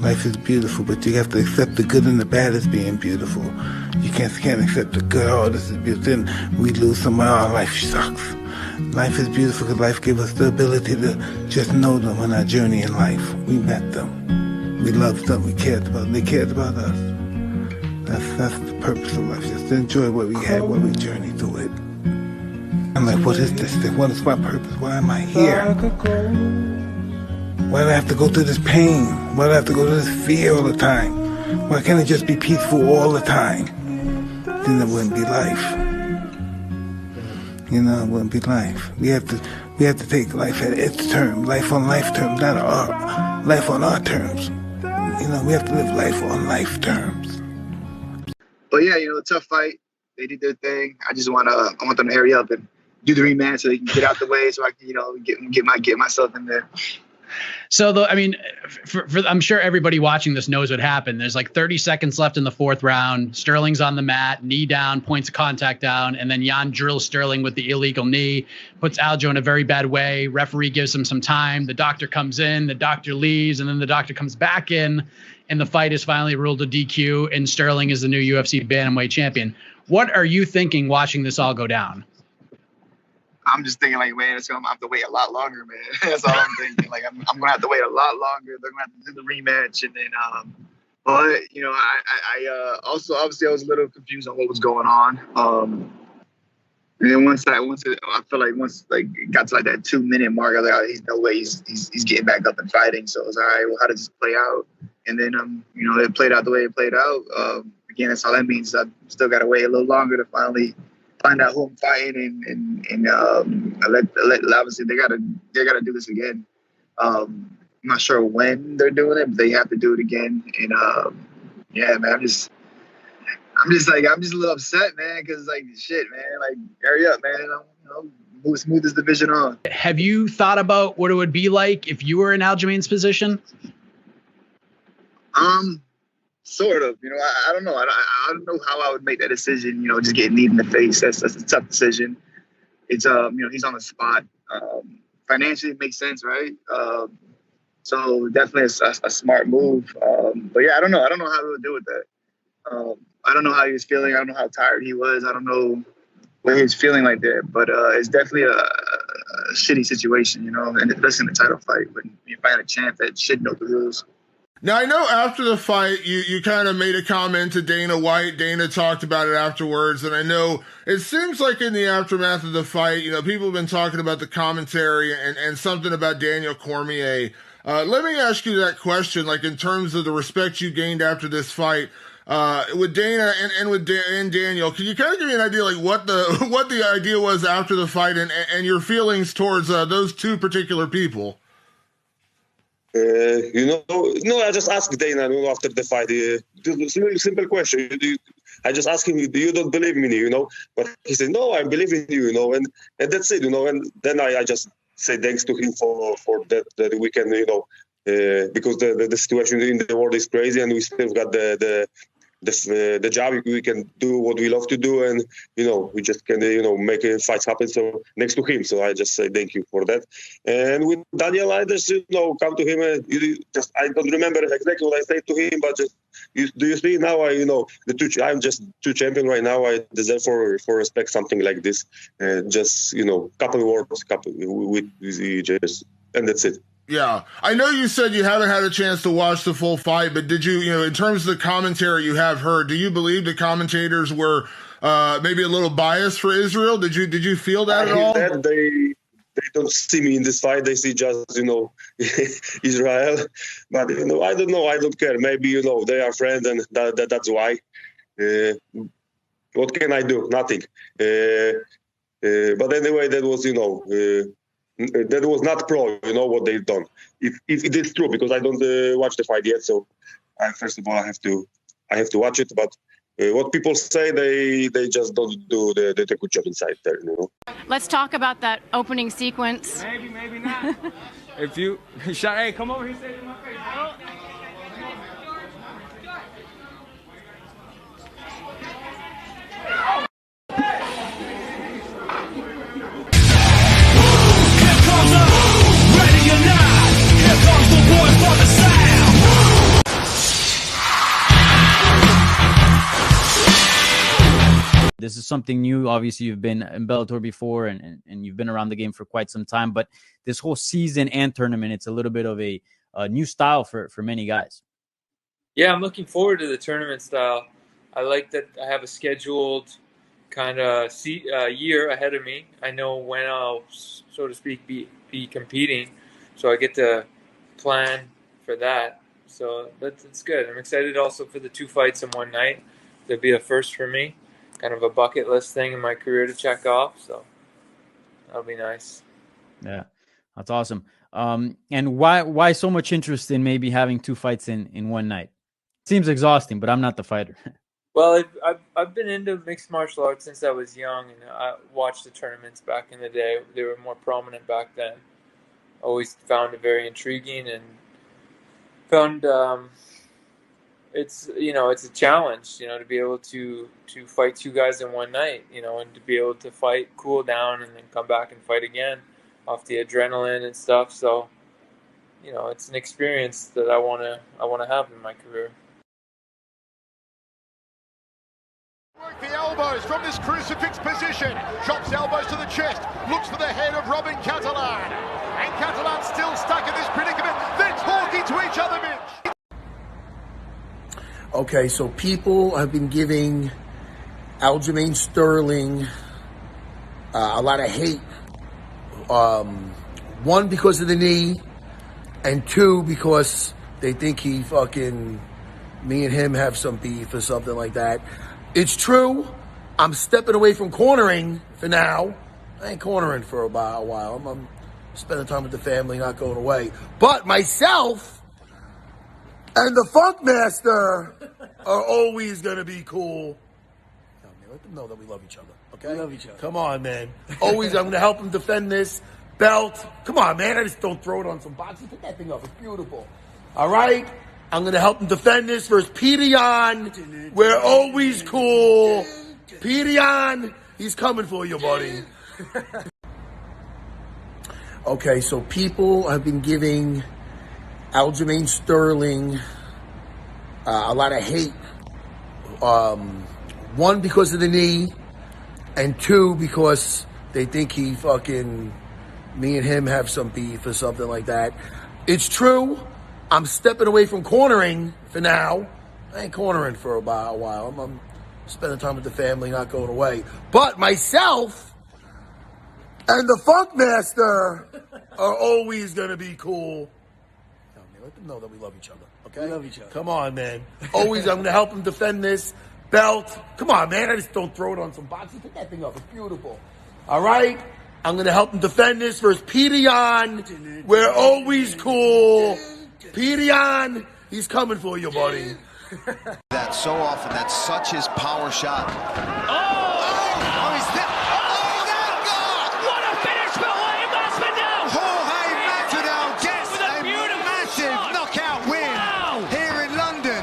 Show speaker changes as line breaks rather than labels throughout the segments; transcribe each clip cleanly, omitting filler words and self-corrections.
Life is beautiful, but you have to accept the good and the bad as being beautiful. You can't accept the good, oh, this is beautiful, then we lose someone, oh, life sucks. Life is beautiful because life gave us the ability to just know them on our journey in life. We met them. We loved them. We cared about them. They cared about us. That's the purpose of life, just to enjoy what we had, what we journeyed through it. I'm like, what is this thing? What is my purpose? Why am I here? Why do I have to go through this pain? Why do I have to go through this fear all the time? Why can't it just be peaceful all the time? Then it wouldn't be life. You know, it wouldn't be life. We have to take life at its terms, life on life terms, not our life on our terms. You know, we have to live life on life terms.
But yeah, you know, tough fight. They did their thing. I want them to hurry up and do the rematch so they can get out the way, so I can, you know, get myself in there.
So, I mean, I'm sure everybody watching this knows what happened. There's like 30 seconds left in the fourth round. Sterling's on the mat, knee down, points of contact down, and then Jan drills Sterling with the illegal knee, puts Aljo in a very bad way. Referee gives him some time. The doctor comes in, the doctor leaves, and then the doctor comes back in, and the fight is finally ruled a DQ, and Sterling is the new UFC bantamweight champion. What are you thinking watching this all go down?
I'm just thinking, like, man, it's gonna have to wait a lot longer, man. That's all I'm thinking. Like, I'm gonna have to wait a lot longer. They're gonna have to do the rematch, and then, but you know, I also obviously I was a little confused on what was going on. And then once I feel like once it got to like that 2-minute mark, I was like, oh, he's no way he's getting back up and fighting. So I was like, all right, well, how does this play out? And then you know, it played out the way it played out. Again, that's all that means. I still got to wait a little longer to finally find out who I'm fighting, and obviously they gotta do this again. I'm not sure when they're doing it, but they have to do it again. And yeah, man, I'm just a little upset, man, because like shit, man, like hurry up, man. You know, smooth this division on.
Have you thought about what it would be like if you were in Aljamain's position?
Sort of, you know, I don't know. I don't know how I would make that decision, you know, just getting kneed in the face. That's a tough decision. It's, you know, he's on the spot. Financially, it makes sense, right? So definitely a smart move. But yeah, I don't know. I don't know how we would do with that. I don't know how he was feeling. I don't know how tired he was. I don't know what he was feeling like that. But it's definitely a shitty situation, you know, and especially in a title fight when you find a champ that should know the rules.
Now, I know after the fight, you kind of made a comment to Dana White. Dana talked about it afterwards, and I know it seems like in the aftermath of the fight, you know, people have been talking about the commentary and something about Daniel Cormier. Let me ask you that question, like in terms of the respect you gained after this fight, with Dana and Daniel. Can you kind of give me an idea, like what the idea was after the fight and your feelings towards those two particular people?
You know, no, I just asked Dana, you know, after the fight, simple question. I just asked him, you don't believe me, you know? But he said, no, I believe in you, you know, and that's it, you know. And then I just say thanks to him for that we can, you know, because the situation in the world is crazy, and we still got the job. We can do what we love to do, and you know, we just can, you know, make fights happen. So next to him, so I just say thank you for that. And with Daniel, I just, you know, come to him. I don't remember exactly what I said to him, but just do you see now? I'm just two champion right now. I deserve for respect something like this. Just, you know, couple words, with just, and that's it.
Yeah, I know you said you haven't had a chance to watch the full fight, but did you, you know, in terms of the commentary you have heard, do you believe the commentators were maybe a little biased for Israel? Did you feel that at all?
they don't see me in this fight. They see just, you know, Israel. But, you know, I don't know. I don't care. Maybe, you know, they are friends, and that's why. What can I do? Nothing. But anyway, that was, you know, that was not pro, you know, what they've done. If it is true, because I don't watch the fight yet, so first of all, I have to watch it. But what people say, they just don't do the good job inside there, you know.
Let's talk about that opening sequence.
Maybe not. If you, hey, come over here, say it in my face, bro.
This is something new. Obviously, you've been in Bellator before, and you've been around the game for quite some time. But this whole season and tournament, it's a little bit of a new style for many guys.
Yeah, I'm looking forward to the tournament style. I like that I have a scheduled kind of year ahead of me. I know when I'll, so to speak, be competing, so I get to plan for that. So that's good. I'm excited also for the 2 fights in one night. That'll be a first for me. Kind of a bucket list thing in my career to check off, so that'll be nice. Yeah,
that's awesome. And why so much interest in maybe having 2 fights in one night? Seems exhausting, but I'm not the fighter.
Well, I've been into mixed martial arts since I was young, and I watched the tournaments back in the day. They were more prominent back then. Always found it very intriguing, and found it's a challenge, to be able to fight 2 guys in one night, and to be able to fight, cool down, and then come back and fight again off the adrenaline and stuff. So, it's an experience that I wanna have in my career.
Work the elbows from this crucifix position. Drops elbows to the chest. Looks for the head of Robin Catalan. And Catalan's still stuck in this predicament. They're talking to each other, Mitch.
Okay, so people have been giving Aljamain Sterling a lot of hate. 1, because of the knee, and 2, because they think me and him have some beef or something like that. It's true. I'm stepping away from cornering for now. I ain't cornering for a while. I'm spending time with the family, not going away. But myself and the Funk Master are always going to be cool. Let them know that we love each other, okay? We love each other. Come on, man. Always, I'm going to help him defend this belt. Come on, man. I just don't throw it on some boxes. Put that thing up. It's beautiful. All right? I'm going to help him defend this versus Pedion. We're always cool. Pedion, he's coming for you, buddy. Okay, so people have been giving Aljamain Sterling a lot of hate. 1, because of the knee, and 2, because they think me and him have some beef or something like that. It's true. I'm stepping away from cornering for now. I ain't cornering for a while. I'm spending time with the family, not going away. But myself and the Funk Master are always going to be cool. Let them know that we love each other, okay? We love each other. Come on, man. Always, I'm going to help him defend this belt. Come on, man. I just don't throw it on some boxes. Put that thing up. It's beautiful. All right? I'm going to help him defend this versus Pedion. We're always cool. Pedion, he's coming for you, buddy.
That so often, that's such his power shot.
He's there. Oh, God! What a finish for William Masvidal! Jorge Masvidal gets a massive knockout win here in London.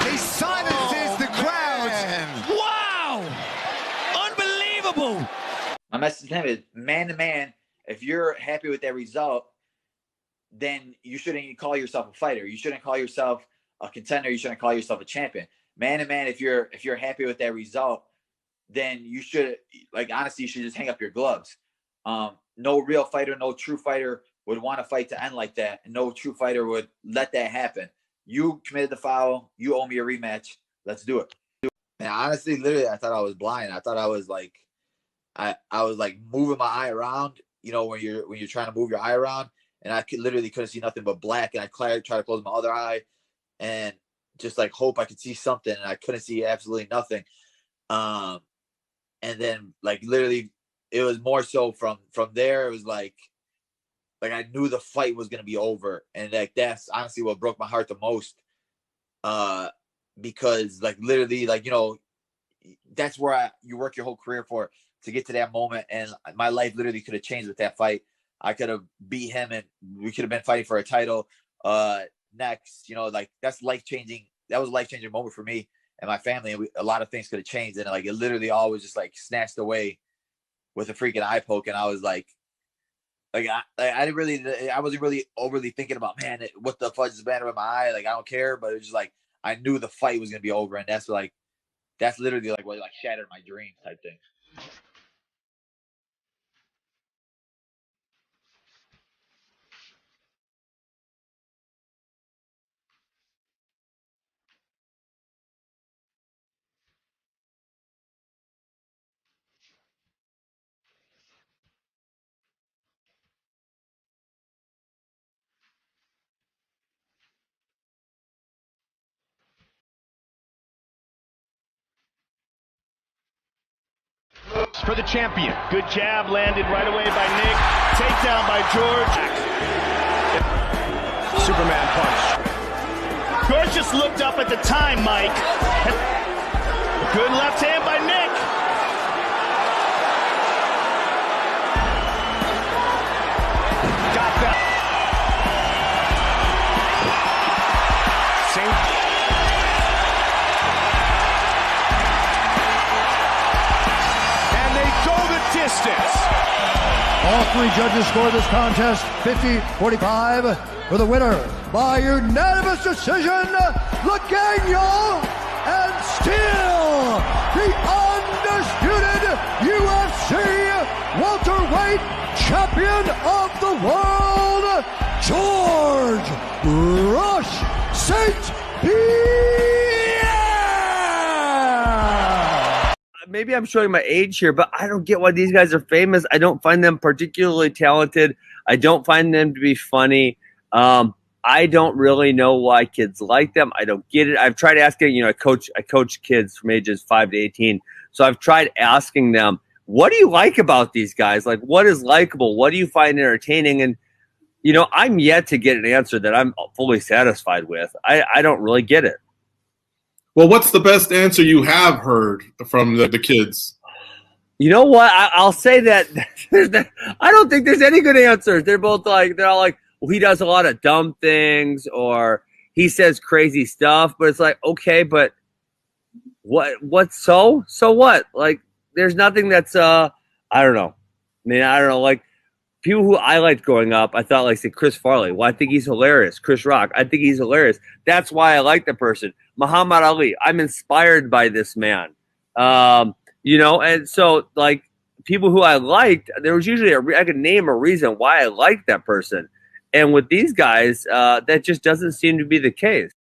He silences the crowd. Wow! Unbelievable!
My message to him is, man to man, if you're happy with that result, then you shouldn't call yourself a fighter. You shouldn't call yourself a contender. You shouldn't call yourself a champion. Man to man, if you're happy with that result, then you should, honestly, you should just hang up your gloves. No real fighter, no true fighter would want to fight to end like that. And no true fighter would let that happen. You committed the foul. You owe me a rematch. Let's do it.
And honestly, literally, I thought I was blind. I thought I was I was moving my eye around,
when you're trying to move your eye around, and I couldn't see nothing but black, and I tried to close my other eye and just like hope I could see something, and I couldn't see absolutely nothing. And then like literally it was more so from there. It was like I knew the fight was gonna be over, and like that's honestly what broke my heart the most. Because like literally like that's where you work your whole career for, to get to that moment, and my life literally could have changed with that fight. I could have beat him, and we could have been fighting for a title next. Like that's life-changing. That was a life-changing moment for me and my family, and a lot of things could have changed, and like it literally all was just like snatched away with a freaking eye poke. And I was like I wasn't really overly thinking about, man, what the fudge is the matter with my eye? Like I don't care, but it was just like I knew the fight was gonna be over, and that's literally like what like shattered my dreams type thing.
For the champion. Good jab landed right away by Nick. Takedown by George. Superman punch. George just looked up at the time, Mike. Good left hand by Nick. Got that. Distance.
All three judges score this contest 50-45 for the winner by unanimous decision, Lagano, and still the undisputed UFC welterweight champion of the world, George Rush St. Pierre.
Maybe I'm showing my age here, but I don't get why these guys are famous. I don't find them particularly talented. I don't find them to be funny. I don't really know why kids like them. I don't get it. I've tried asking, I coach kids from ages 5 to 18. So I've tried asking them, what do you like about these guys? Like, what is likable? What do you find entertaining? And, I'm yet to get an answer that I'm fully satisfied with. I don't really get it.
Well, what's the best answer you have heard from the kids?
You know what? I'll say that I don't think there's any good answers. They're all like, well, he does a lot of dumb things, or he says crazy stuff. But it's like, okay, but what? So what? Like, there's nothing that's I don't know. I don't know. Like, people who I liked growing up, I thought, like, say, Chris Farley. Well, I think he's hilarious. Chris Rock, I think he's hilarious. That's why I like the person. Muhammad Ali, I'm inspired by this man. And so, like, people who I liked, there was usually I could name a reason why I liked that person. And with these guys, that just doesn't seem to be the case.